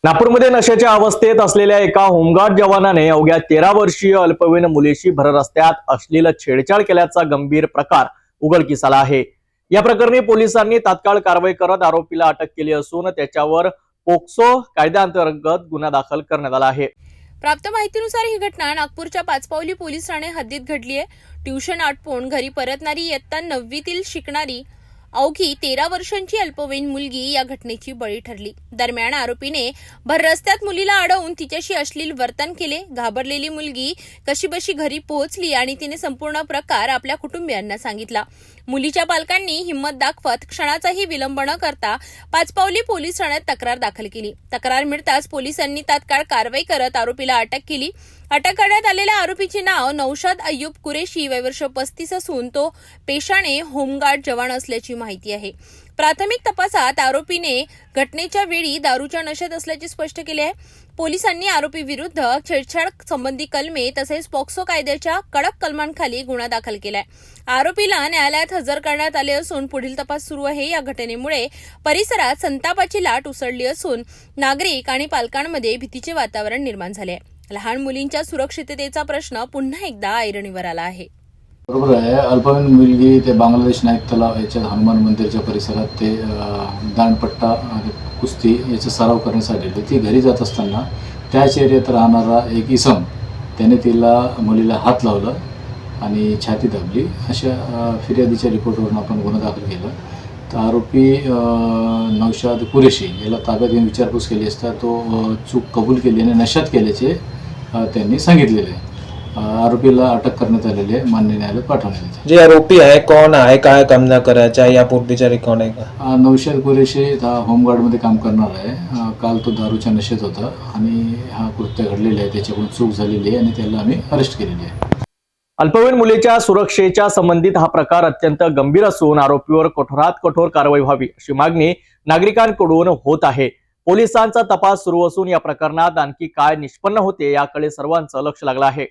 नागपूरमध्ये नशेच्या अवस्थेत असलेल्या एका होमगार्ड जवानाने अवघ्या 13 वर्षीय अल्पवयीन मुलीशी भर रस्त्यात अश्लील छेडछाड केल्याचा गंभीर प्रकार उघडकीस आला आहे। या प्रकरणी पोलिसांनी तात्काळ कारवाई करत आरोपीला अटक केली असून त्याच्यावर पोक्सो कायद्याअंतर्गत गुन्हा दाखल करण्यात आला आहे। प्राप्त माहितीनुसार ही घटना नागपूरच्या पाचपावली पोलीस ठाणे हद्दीत घडली आहे। ट्युशन आटपून घरी परतणारी इयत्ता 9वीतील शिकणारी अवघी 13 वर्षांची अल्पवयीन मुलगी या घटनेची बळी ठरली। दरम्यान आरोपीने भर रस्त्यात मुलीला अडवून तिच्याशी अश्लील वर्तन केले। घाबरलेली मुलगी कशीबशी घरी पोहोचली आणि तिने संपूर्ण प्रकार आपल्या कुटुंबियांना सांगितला। मुलीच्या पालकांनी हिंमत दाखवत क्षणाचाही विलंब न करता पाचपावली पोलीस ठाण्यात तक्रार दाखल केली। तक्रार मिळताच पोलिसांनी तात्काळ कारवाई करत आरोपीला अटक केली। अटक करण्यात आलेल्या आरोपीचे नाव नौशाद अय्यूब कुरेशी, वय वर्ष 35 असून तो पेशाने होमगार्ड जवान असल्याची माहिती आहे। प्राथमिक तपासात आरोपीने घटनेच्या वेळी दारूच्या नशेत असल्याचे स्पष्ट केले आहे। पोलिसांनी आरोपी विरुद्ध छेडछाड संबंधी कलमे तसेच पॉक्सो कायद्याच्या कडक कलमांखाली गुन्हा दाखल केलाय। आरोपीला न्यायालयात हजर करण्यात आले असून पुढील तपास सुरू आहे। या घटनेमुळे परिसरात संतापाची लाट उसळली असून नागरिक आणि पालकांमध्ये भीतीचे वातावरण निर्माण झाले आहे। लहान मुलींच्या सुरक्षिततेचा प्रश्न पुन्हा एकदा ऐरणीवर आला आहे। बरोबर आहे। अल्पवयीन मुलगी ते बांगलादेश नाईक तलाव याच्या हनुमान मंदिरच्या परिसरात ते दांडपट्टा आणि कुस्ती याचा सराव करण्यासाठी ती घरी जात असताना त्याच एरियात राहणारा एक इसम त्याने मुलीला हात लावला आणि छाती दाबली। अशा फिर्यादीच्या रिपोर्टवरून आपण गुन्हा दाखल केला। तर आरोपी नौशाद कुरेशी याला ताब्यात घेऊन विचारपूस केली असता तो चूक कबूल केली आणि नशेत केल्याचे त्यांनी सांगितलेले आहे। आरोपीला अटक करण्यात आलेली आहे, मान्य न्यायालयात पाठवण्यात आले। जे आरोपी आहे कोण आहे, काय काम न करायचा या पूर्वीचा रेकॉर्ड आहे का? नौशाद कुरेशी हा होमगार्डमध्ये काम करणार आहे। काल तो दारूच्या नशेत होता आणि हा कृत्य घडलेला आहे, त्याच्याकडून चूक झालेली आहे आणि त्याला आम्ही अरेस्ट केलेली आहे। अल्पवयीन मुलीच्या सुरक्षेच्या संबंधित हा प्रकार अत्यंत गंभीर असून आरोपीवर कठोरात कठोर कारवाई व्हावी अशी मागणी नागरिकांकडून होत आहे। पोलिसांचा तपास सुरू असून या प्रकरणात आणखी काय निष्पन्न होते याकडे सर्वांचं लक्ष लागलं आहे।